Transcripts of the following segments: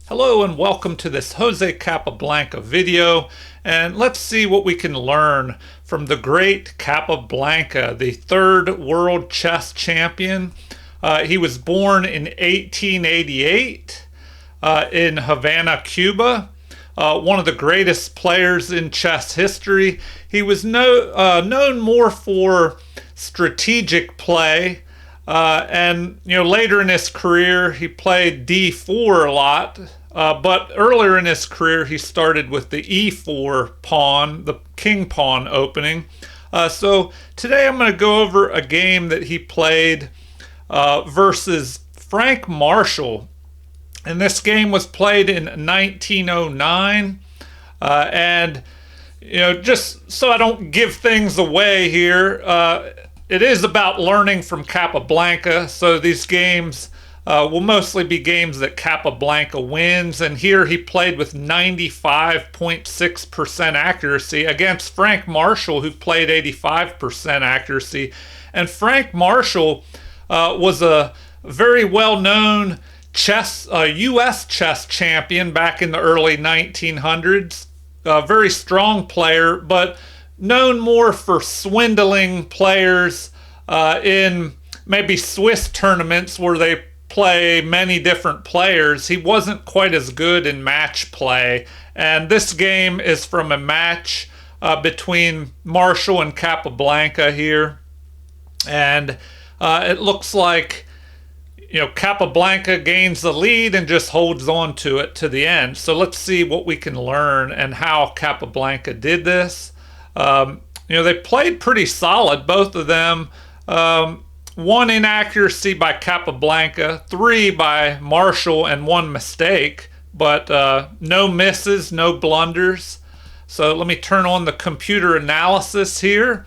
Hello and welcome to this Jose Capablanca video, and let's see what we can learn from the great Capablanca, the third world chess champion. He was born in 1888 in Havana, Cuba. One of the greatest players in chess history. He was known more for strategic play. And later in his career, he played d4 a lot. But earlier in his career, he started with the e4 pawn, the king pawn opening. So today I'm going to go over a game that he played versus Frank Marshall. And this game was played in 1909. And just so I don't give things away here, it is about learning from Capablanca. So these games will mostly be games that Capablanca wins. And here he played with 95.6% accuracy against Frank Marshall, who played 85% accuracy. And Frank Marshall was a very well-known U.S. chess champion back in the early 1900s. A very strong player, but known more for swindling players in maybe Swiss tournaments where they play many different players. He wasn't quite as good in match play. And this game is from a match between Marshall and Capablanca here. And it looks like Capablanca gains the lead and just holds on to it to the end. So let's see what we can learn and how Capablanca did this. They played pretty solid, both of them. One inaccuracy by Capablanca, 3 by Marshall, and 1 mistake, but no misses, no blunders. So let me turn on the computer analysis here,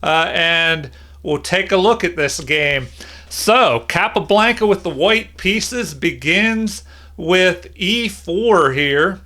and we'll take a look at this game. So Capablanca with the white pieces begins with e4 here.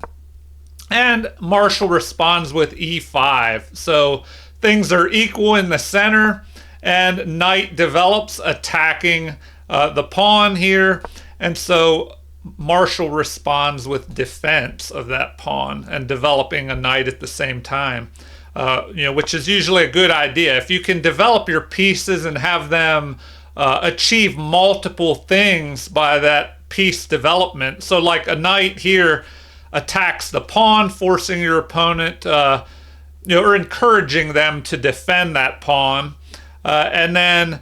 And Marshall responds with e5. So things are equal in the center, and knight develops attacking the pawn here. And so Marshall responds with defense of that pawn and developing a knight at the same time, which is usually a good idea. If you can develop your pieces and have them achieve multiple things by that piece development. So like a knight here attacks the pawn, forcing your opponent, or encouraging them to defend that pawn. And then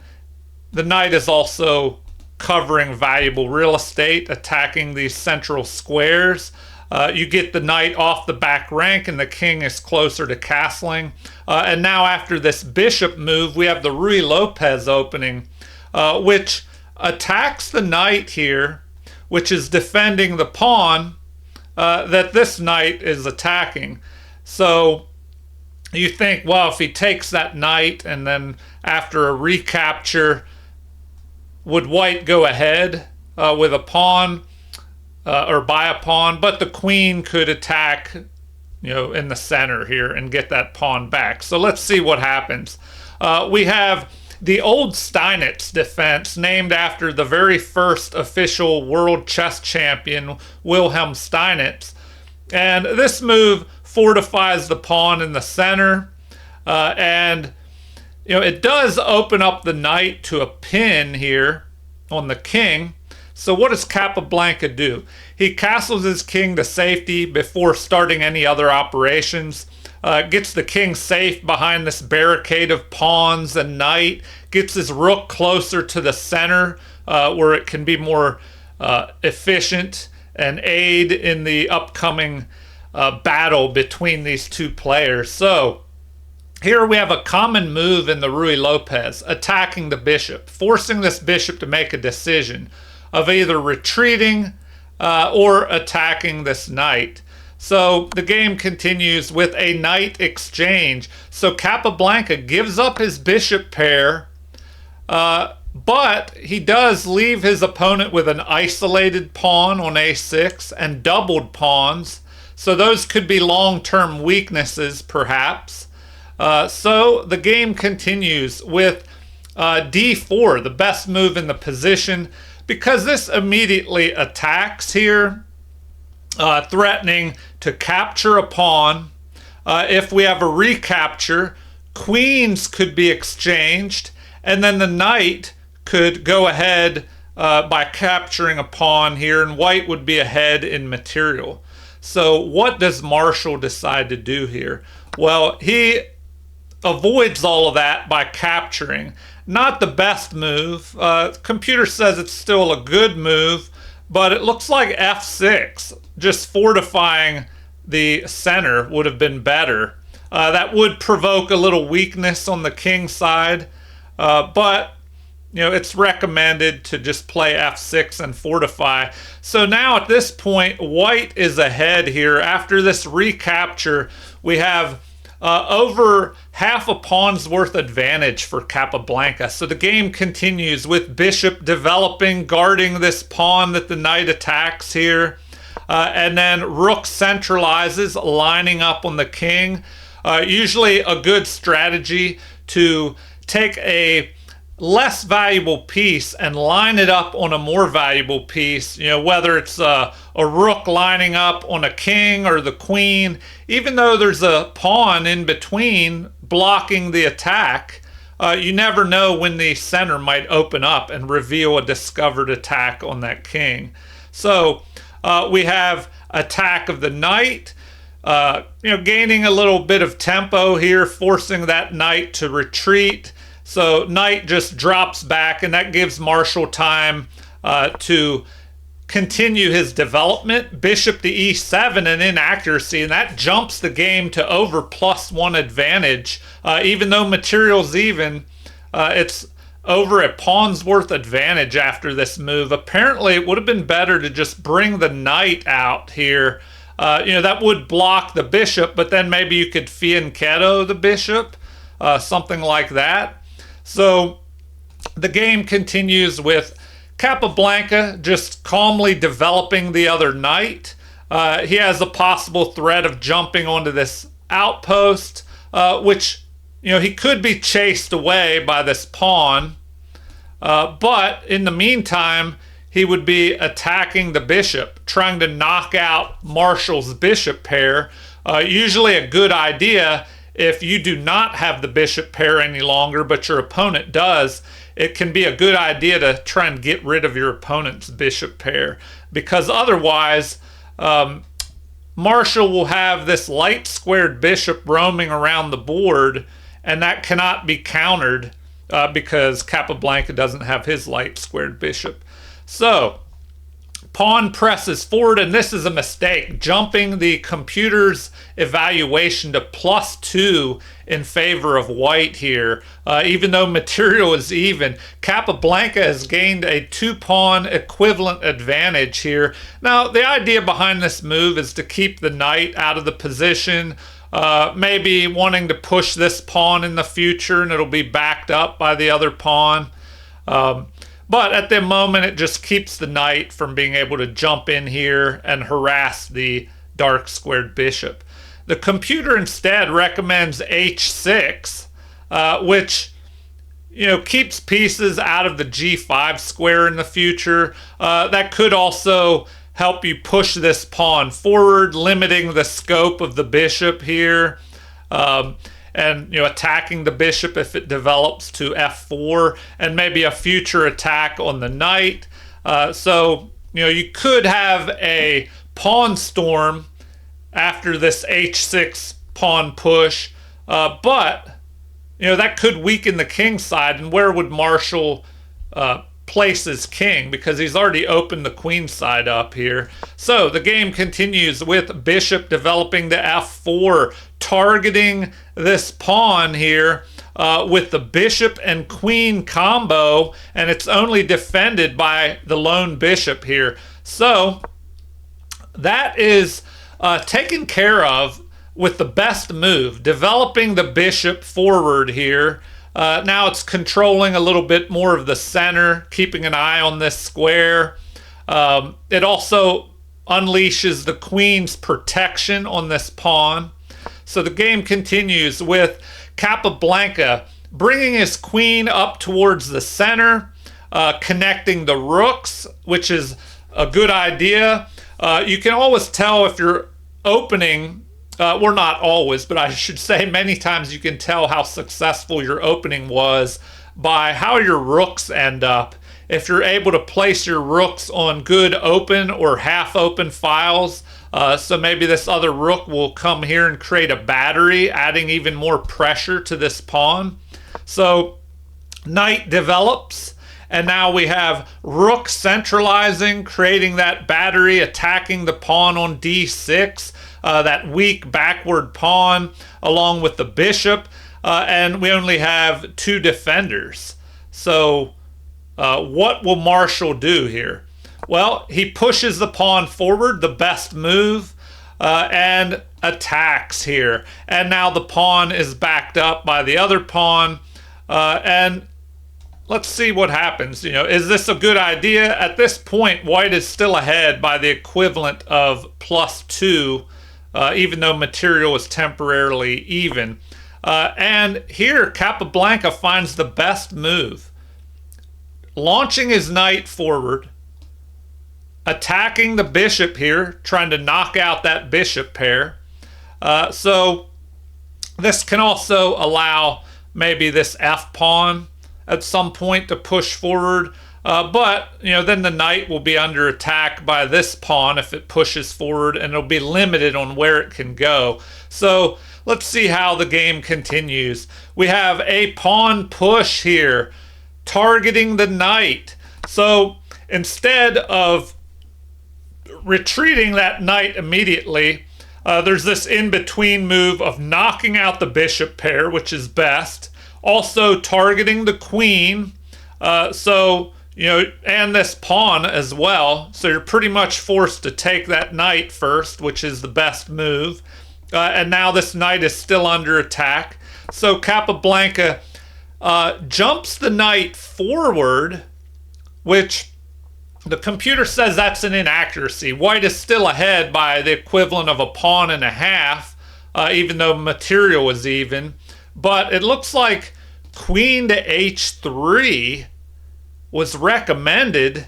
the knight is also covering valuable real estate, attacking these central squares. You get the knight off the back rank, and the king is closer to castling. And now after this bishop move, we have the Ruy Lopez opening, which attacks the knight here, which is defending the pawn that this knight is attacking. So you think, well, if he takes that knight and then after a recapture, would white go ahead with a pawn or by a pawn? But the queen could attack, in the center here and get that pawn back. So let's see what happens. We have the old Steinitz defense, named after the very first official world chess champion, Wilhelm Steinitz. And this move fortifies the pawn in the center. And it does open up the knight to a pin here on the king. So what does Capablanca do? He castles his king to safety before starting any other operations. Gets the king safe behind this barricade of pawns and knight, gets his rook closer to the center where it can be more efficient and aid in the upcoming battle between these two players. So here we have a common move in the Ruy Lopez, attacking the bishop, forcing this bishop to make a decision of either retreating or attacking this knight. So the game continues with a knight exchange. So Capablanca gives up his bishop pair, but he does leave his opponent with an isolated pawn on a6 and doubled pawns. So those could be long-term weaknesses, perhaps. So the game continues with d4, the best move in the position, because this immediately attacks here. threatening to capture a pawn. If we have a recapture, queens could be exchanged, and then the knight could go ahead by capturing a pawn here, and white would be ahead in material. So what does Marshall decide to do here? Well, he avoids all of that by capturing. Not the best move. Computer says it's still a good move, but it looks like f6, just fortifying the center, would have been better. That would provoke a little weakness on the king side, but it's recommended to just play f6 and fortify. So now at this point, white is ahead here. After this recapture, we have over half a pawn's worth advantage for Capablanca. So the game continues with bishop developing, guarding this pawn that the knight attacks here. And then rook centralizes, lining up on the king. Usually a good strategy to take a less valuable piece and line it up on a more valuable piece, whether it's a rook lining up on a king or the queen. Even though there's a pawn in between blocking the attack, you never know when the center might open up and reveal a discovered attack on that king. So we have attack of the knight, gaining a little bit of tempo here, forcing that knight to retreat. So knight just drops back, and that gives Marshall time to continue his development. Bishop to e7 and inaccuracy, and that jumps the game to over +1 advantage. Even though material's even, it's over a pawn's worth advantage after this move. Apparently, it would have been better to just bring the knight out here. That would block the bishop, but then maybe you could fianchetto the bishop, something like that. So the game continues with Capablanca just calmly developing the other knight. He has a possible threat of jumping onto this outpost, which he could be chased away by this pawn. But in the meantime, he would be attacking the bishop, trying to knock out Marshall's bishop pair. Usually a good idea if you do not have the bishop pair any longer, but your opponent does. It can be a good idea to try and get rid of your opponent's bishop pair, because otherwise Marshall will have this light squared bishop roaming around the board, and that cannot be countered because Capablanca doesn't have his light squared bishop. So pawn presses forward, and this is a mistake, jumping the computer's evaluation to +2 in favor of white here. Even though material is even, Capablanca has gained a 2-pawn equivalent advantage here. Now, the idea behind this move is to keep the knight out of the position, maybe wanting to push this pawn in the future, and it'll be backed up by the other pawn. But at the moment, it just keeps the knight from being able to jump in here and harass the dark squared bishop. The computer instead recommends h6, which keeps pieces out of the g5 square in the future. That could also help you push this pawn forward, limiting the scope of the bishop here. And attacking the bishop if it develops to f4, and maybe a future attack on the knight. So you could have a pawn storm after this h6 pawn push, but that could weaken the king side. And where would Marshall place his king? Because he's already opened the queen side up here. So the game continues with bishop developing to f4, targeting this pawn here with the bishop and queen combo, and it's only defended by the lone bishop here. So that is taken care of with the best move, developing the bishop forward here. Now it's controlling a little bit more of the center, keeping an eye on this square. It also unleashes the queen's protection on this pawn. So the game continues with Capablanca bringing his queen up towards the center, connecting the rooks, which is a good idea. You can always tell if you're opening, well, not always, but I should say many times you can tell how successful your opening was by how your rooks end up. If you're able to place your rooks on good open or half open files, so maybe this other rook will come here and create a battery, adding even more pressure to this pawn. So knight develops, and now we have rook centralizing, creating that battery, attacking the pawn on d6, that weak backward pawn, along with the bishop, and we only have 2 defenders. So what will Marshall do here? Well, he pushes the pawn forward, the best move, and attacks here. And now the pawn is backed up by the other pawn, and let's see what happens. Is this a good idea? At this point, white is still ahead by the equivalent of +2, even though material is temporarily even. And here, Capablanca finds the best move. Launching his knight forward, attacking the bishop here, trying to knock out that bishop pair. So this can also allow maybe this f-pawn at some point to push forward. But then the knight will be under attack by this pawn if it pushes forward, and it'll be limited on where it can go. So let's see how the game continues. We have a pawn push here, targeting the knight. So instead of retreating that knight immediately, there's this in-between move of knocking out the bishop pair, which is best. Also targeting the queen, and this pawn as well. So you're pretty much forced to take that knight first, which is the best move. And now this knight is still under attack. So Capablanca jumps the knight forward, which the computer says that's an inaccuracy. White is still ahead by the equivalent of a pawn and a half, even though material is even. But it looks like queen to h3 was recommended.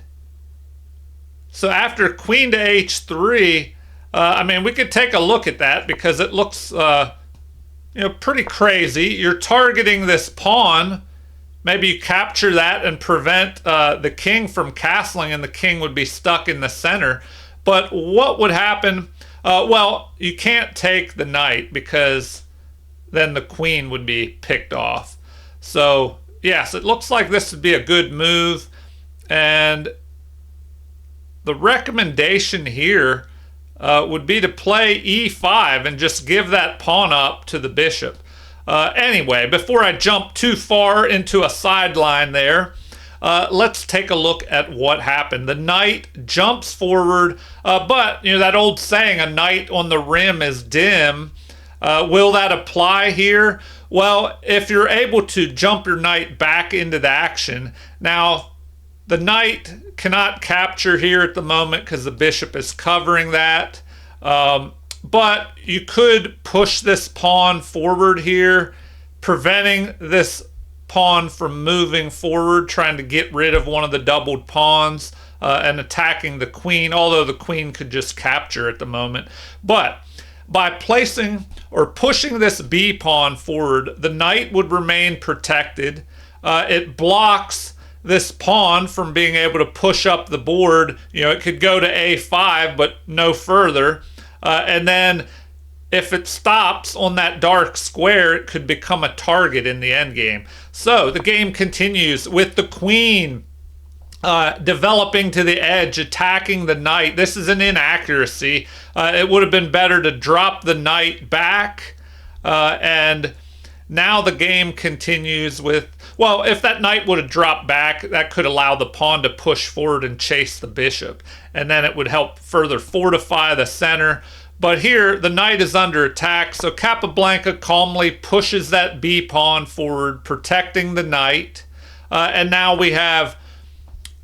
So after queen to h3, we could take a look at that because it looks pretty crazy. You're targeting this pawn. Maybe you capture that and prevent the king from castling, and the king would be stuck in the center. But what would happen? Well, you can't take the knight because then the queen would be picked off. So yes, it looks like this would be a good move. And the recommendation here would be to play e5 and just give that pawn up to the bishop. Anyway, before I jump too far into a sideline there, let's take a look at what happened. The knight jumps forward, but that old saying, a knight on the rim is dim. Will that apply here? Well, if you're able to jump your knight back into the action, now the knight cannot capture here at the moment because the bishop is covering that. But you could push this pawn forward here, preventing this pawn from moving forward, trying to get rid of one of the doubled pawns and attacking the queen, although the queen could just capture at the moment. But by placing or pushing this b pawn forward, the knight would remain protected. It blocks this pawn from being able to push up the board. It could go to a5, but no further. And then if it stops on that dark square, it could become a target in the endgame. So the game continues with the queen developing to the edge, attacking the knight. This is an inaccuracy. It would have been better to drop the knight back. And now the game continues with, well, if that knight would have dropped back, that could allow the pawn to push forward and chase the bishop. And then it would help further fortify the center. But here, the knight is under attack, so Capablanca calmly pushes that b pawn forward, protecting the knight. And now we have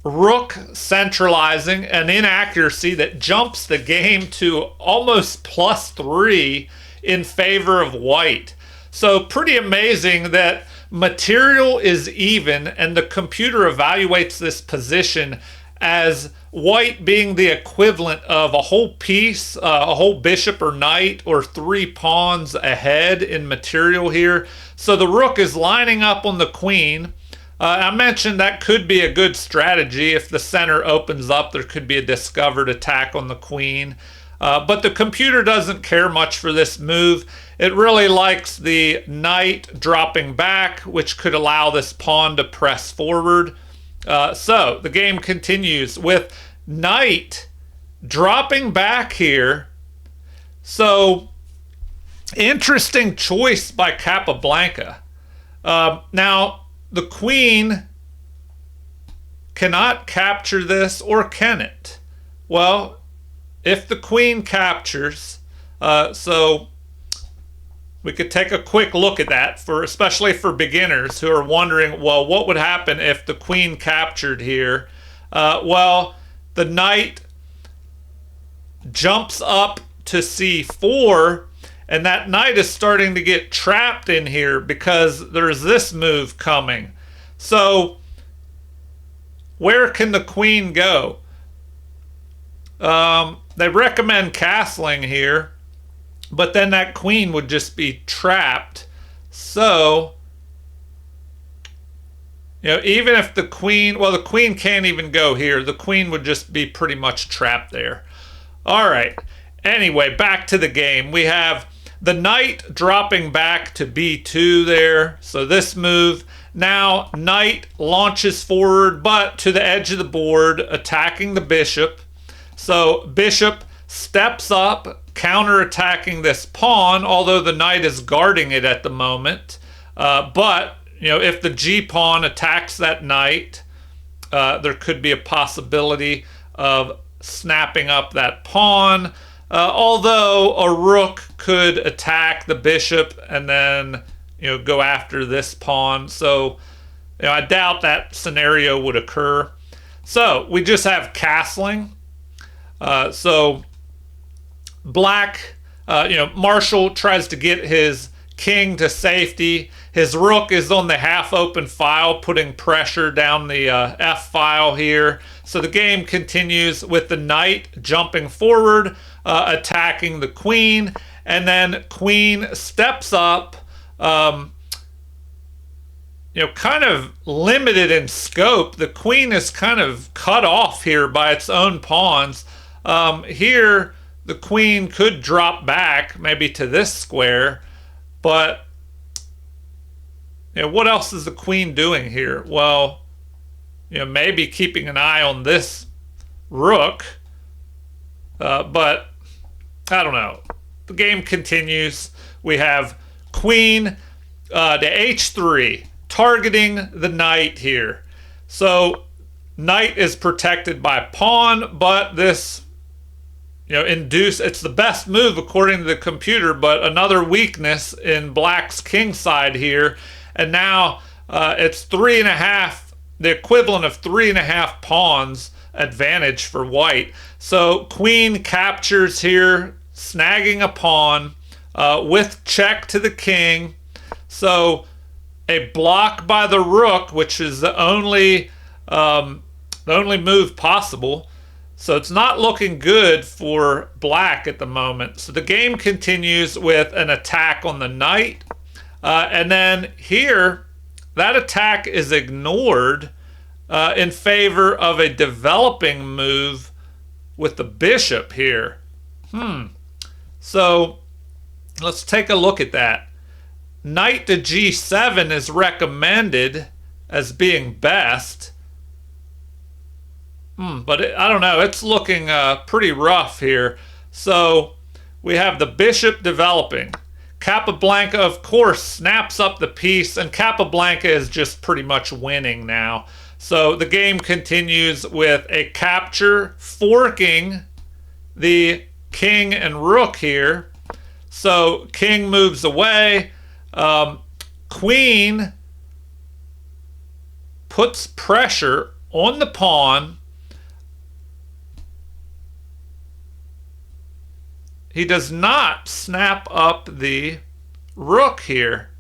rook centralizing, an inaccuracy that jumps the game to almost +3 in favor of white. So pretty amazing that material is even, and the computer evaluates this position as white being the equivalent of a whole piece, a whole bishop or knight, or 3 pawns ahead in material here. So the rook is lining up on the queen. I mentioned that could be a good strategy. If the center opens up, there could be a discovered attack on the queen. But the computer doesn't care much for this move. It really likes the knight dropping back, which could allow this pawn to press forward. So the game continues with knight dropping back here. So interesting choice by Capablanca. Now the queen cannot capture this, or can it? Well, if the queen captures, so we could take a quick look at that, especially for beginners who are wondering, well, what would happen if the queen captured here? Well, the knight jumps up to c4, and that knight is starting to get trapped in here because there's this move coming. So where can the queen go? They recommend castling here, but then that queen would just be trapped. So, even if the queen, well, the queen can't even go here. The queen would just be pretty much trapped there. All right. Anyway, back to the game. We have the knight dropping back to b2 there. So this move. Now, knight launches forward, but to the edge of the board, attacking the bishop. So bishop steps up, counterattacking this pawn, although the knight is guarding it at the moment. But, if the g pawn attacks that knight, there could be a possibility of snapping up that pawn. Although a rook could attack the bishop and then, go after this pawn. So, I doubt that scenario would occur. So we just have castling. So black, Marshall tries to get his king to safety. His rook is on the half-open file, putting pressure down the F file here. So the game continues with the knight jumping forward, attacking the queen, and then queen steps up, kind of limited in scope. The queen is kind of cut off here by its own pawns. Here, the queen could drop back maybe to this square, but what else is the queen doing here? Well, maybe keeping an eye on this rook, but I don't know. The game continues. We have queen to h3, targeting the knight here. So knight is protected by pawn, but this it's the best move according to the computer, but another weakness in black's king side here. And now it's 3.5, the equivalent of 3.5 pawns advantage for white. So queen captures here, snagging a pawn with check to the king. So a block by the rook, which is the only move possible. So it's not looking good for black at the moment. So the game continues with an attack on the knight. And then here, that attack is ignored in favor of a developing move with the bishop here. So let's take a look at that. Knight to g7 is recommended as being best. But I don't know. It's looking pretty rough here. So we have the bishop developing. Capablanca, of course, snaps up the piece, and Capablanca is just pretty much winning now. So the game continues with a capture, forking the king and rook here. So king moves away. Queen puts pressure on the pawn. He does not snap up the rook here.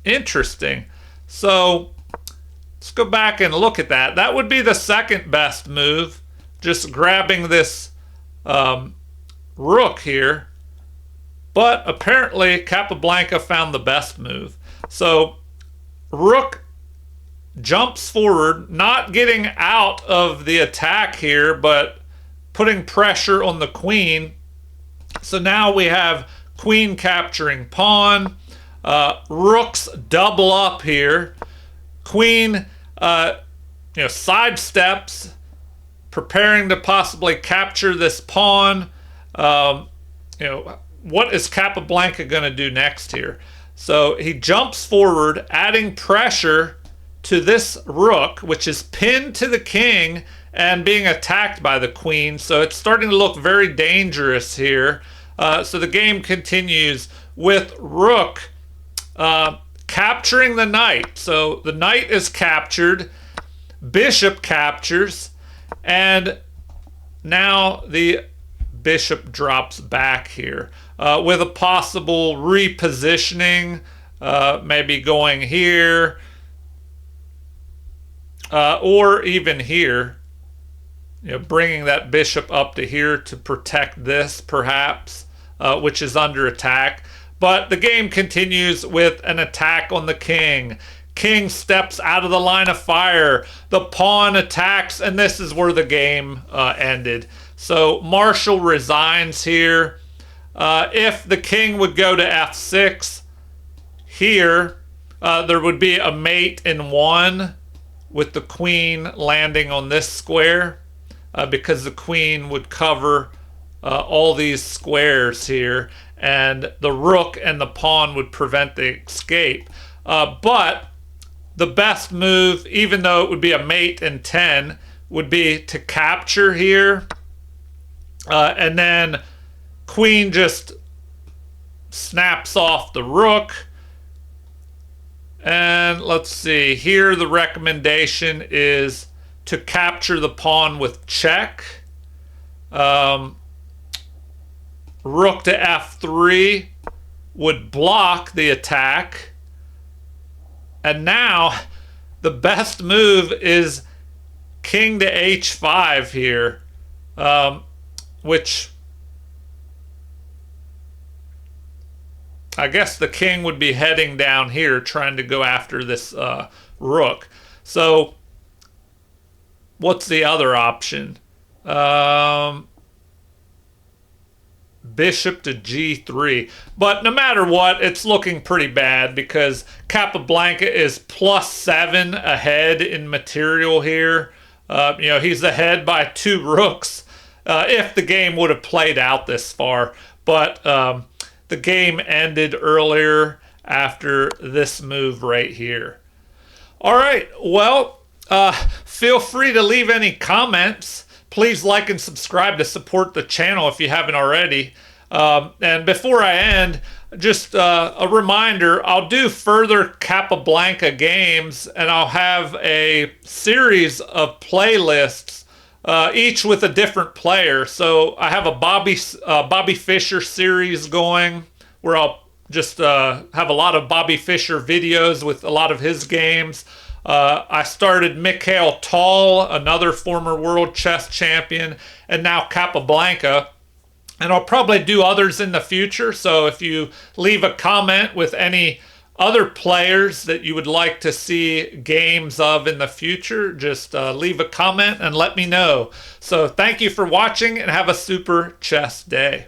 Interesting. So let's go back and look at that. That would be the second best move. Just grabbing this rook here. But apparently Capablanca found the best move. So rook jumps forward, not getting out of the attack here, but putting pressure on the queen. So now we have queen capturing pawn. Rooks double up here. Queen, sidesteps, preparing to possibly capture this pawn. What is Capablanca going to do next here? So he jumps forward, adding pressure to this rook, which is pinned to the king and being attacked by the queen. So it's starting to look very dangerous here. So the game continues with rook capturing the knight. So the knight is captured, bishop captures, and now the bishop drops back here with a possible repositioning, maybe going here, or even here, bringing that bishop up to here to protect this perhaps, which is under attack. But the game continues with an attack on the king. King steps out of the line of fire. The pawn attacks, and this is where the game ended. So Marshall resigns here. If the king would go to f6 here, there would be a mate in 1 with the queen landing on this square, because the queen would cover all these squares here, and the rook and the pawn would prevent the escape. But the best move, even though it would be a mate in 10, would be to capture here, and then queen just snaps off the rook. And let's see, here the recommendation is to capture the pawn with check. Rook to f3 would block the attack. And now the best move is king to h5 here, which I guess the king would be heading down here trying to go after this rook. So what's the other option? Bishop to g3. But no matter what, it's looking pretty bad because Capablanca is +7 ahead in material here. He's ahead by 2 rooks if the game would have played out this far. But the game ended earlier after this move right here. All right, well, feel free to leave any comments. Please like and subscribe to support the channel if you haven't already. And before I end, just a reminder, I'll do further Capablanca games, and I'll have a series of playlists, each with a different player. So I have a Bobby Fischer series going, where I'll just have a lot of Bobby Fischer videos with a lot of his games. I started Mikhail Tal, another former world chess champion, and now Capablanca. And I'll probably do others in the future. So if you leave a comment with any other players that you would like to see games of in the future, just leave a comment and let me know. So thank you for watching and have a super chess day.